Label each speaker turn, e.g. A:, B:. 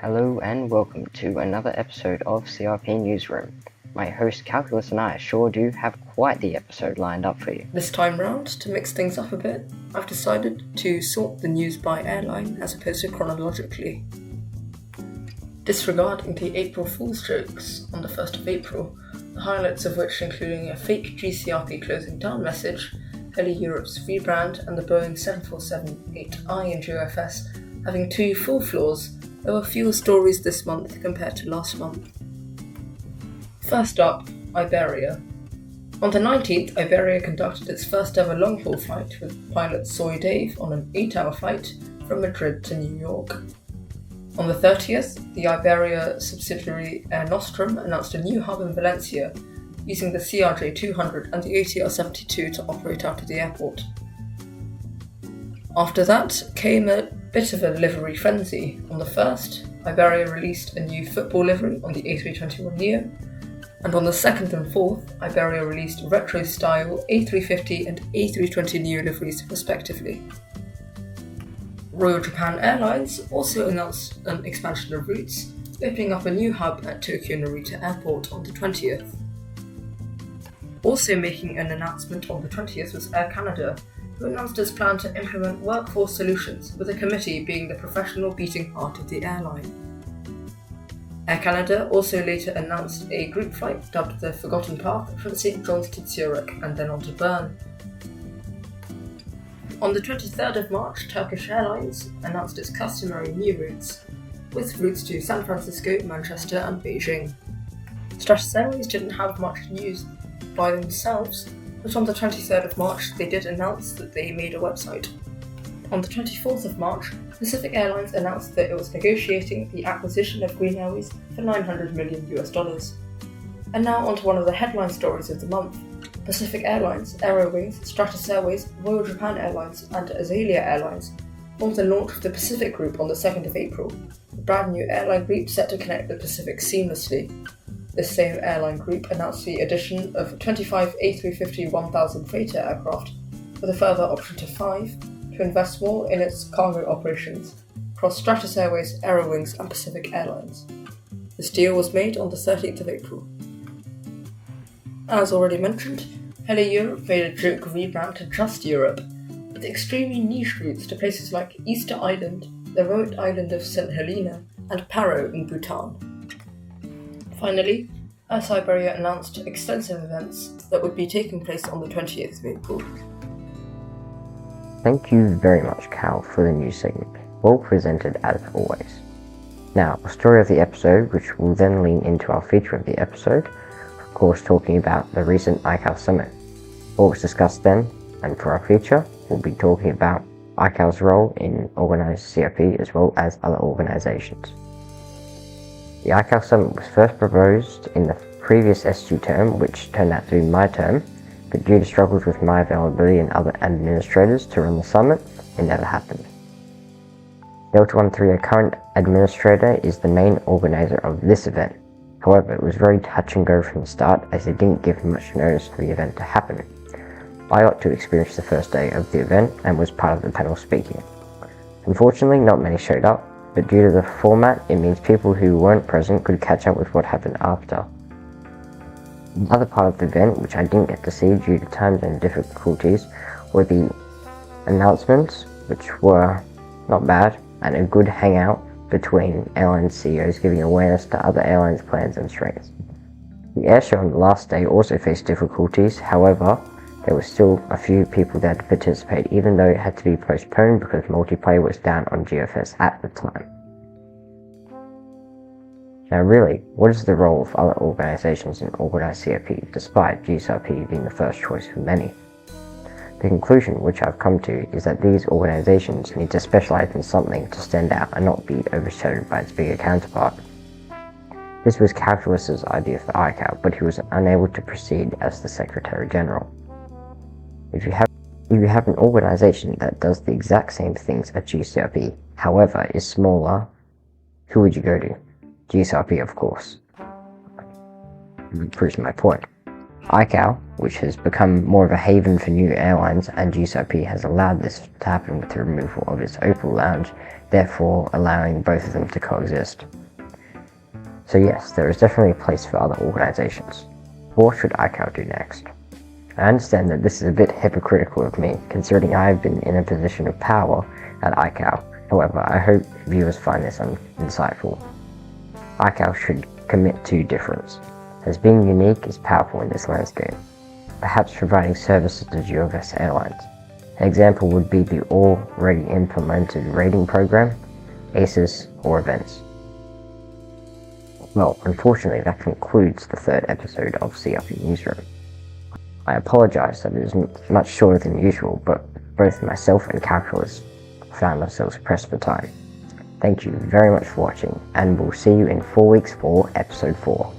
A: Hello and welcome to another episode of CRP Newsroom. My host Calculus and I sure do have quite the episode lined up for you.
B: This time round, to mix things up a bit, I've decided to sort the news by airline as opposed to chronologically. Disregarding the April Fool's jokes on the 1st of April, the highlights of which including a fake GCRP closing down message, Heli Europe's rebrand and the Boeing 747-8i in GOFS having two full floors, there were fewer stories this month compared to last month. First up, Iberia. On the 19th, Iberia conducted its first ever long-haul flight with pilot Soy Dave on an 8-hour flight from Madrid to New York. On the 30th, the Iberia subsidiary Air Nostrum announced a new hub in Valencia, using the CRJ-200 and the ATR-72 to operate out of the airport. After that came a bit of a livery frenzy. On the 1st, Iberia released a new football livery on the A321neo, and on the 2nd and 4th, Iberia released retro-style A350 and A320neo liveries respectively. Royal Japan Airlines also announced an expansion of routes, opening up a new hub at Tokyo Narita Airport on the 20th. Also making an announcement on the 20th was Air Canada, who announced its plan to implement workforce solutions, with a committee being the professional beating heart of the airline. Air Canada also later announced a group flight dubbed the Forgotten Path from St. John's to Zurich and then on to Bern. On the 23rd of March, Turkish Airlines announced its customary new routes, with routes to San Francisco, Manchester and Beijing. Stratus Airways didn't have much news by themselves, but on the 23rd of March they did announce that they made a website. On the 24th of March, Pacific Airlines announced that it was negotiating the acquisition of Green Airways for $900 million. And now onto one of the headline stories of the month. Pacific Airlines, Aerowings, Stratus Airways, Royal Japan Airlines and Azalea Airlines formed the launch of the Pacific Group on the 2nd of April, a brand new airline group set to connect the Pacific seamlessly. This same airline group announced the addition of 25 A350-1000 freighter aircraft, with a further option to 5, to invest more in its cargo operations across Stratus Airways, Aerowings and Pacific Airlines. This deal was made on the 13th of April. As already mentioned, Heli Europe made a joke rebrand to just Europe, with extremely niche routes to places like Easter Island, the remote island of St. Helena, and Paro in Bhutan. Finally, Air Siberia announced extensive events that would be taking place on the 20th of April.
A: Thank you very much, Cal, for the news segment. Well presented as always. Now, a story of the episode, which will then lean into our feature of the episode, of course talking about the recent ICAO summit. What was discussed then, and for our feature, we'll be talking about ICAO's role in organised CRP as well as other organisations. The ICAO summit was first proposed in the previous S2 term, which turned out to be my term, but due to struggles with my availability and other administrators to run the summit, it never happened. Delta 13, a current administrator, is the main organiser of this event. However, it was very touch and go from the start, as they didn't give much notice for the event to happen. I got to experience the first day of the event and was part of the panel speaking. Unfortunately, not many showed up, but due to the format, it means people who weren't present could catch up with what happened after. Another part of the event, which I didn't get to see due to time zone difficulties, were the announcements, which were not bad, and a good hangout between airline CEOs giving awareness to other airlines' plans and strengths. The air show on the last day also faced difficulties, however, there were still a few people there to participate, even though it had to be postponed because multiplayer was down on GFS at the time. Now really, what is the role of other organisations in organised CRP, despite GSRP being the first choice for many? The conclusion which I've come to is that these organisations need to specialise in something to stand out and not be overshadowed by its bigger counterpart. This was Calculus's idea for ICAO, but he was unable to proceed as the Secretary General. If you have an organisation that does the exact same things as GCRP, however is smaller, who would you go to? GSRP, of course. Proves my point. ICAO, which has become more of a haven for new airlines, and CRP has allowed this to happen with the removal of its Opal Lounge, therefore allowing both of them to coexist. So yes, there is definitely a place for other organisations. What should ICAO do next? I understand that this is a bit hypocritical of me, considering I have been in a position of power at ICAO. However, I hope viewers find this insightful. ICAO should commit to difference, as being unique is powerful in this landscape, perhaps providing services to US airlines. An example would be the already implemented rating program, ACES, or events. Well, unfortunately that concludes the third episode of CRP Newsroom. I apologise that it is much shorter than usual, but both myself and calculus found ourselves pressed for time. Thank you very much for watching, and we'll see you in 4 weeks for episode 4.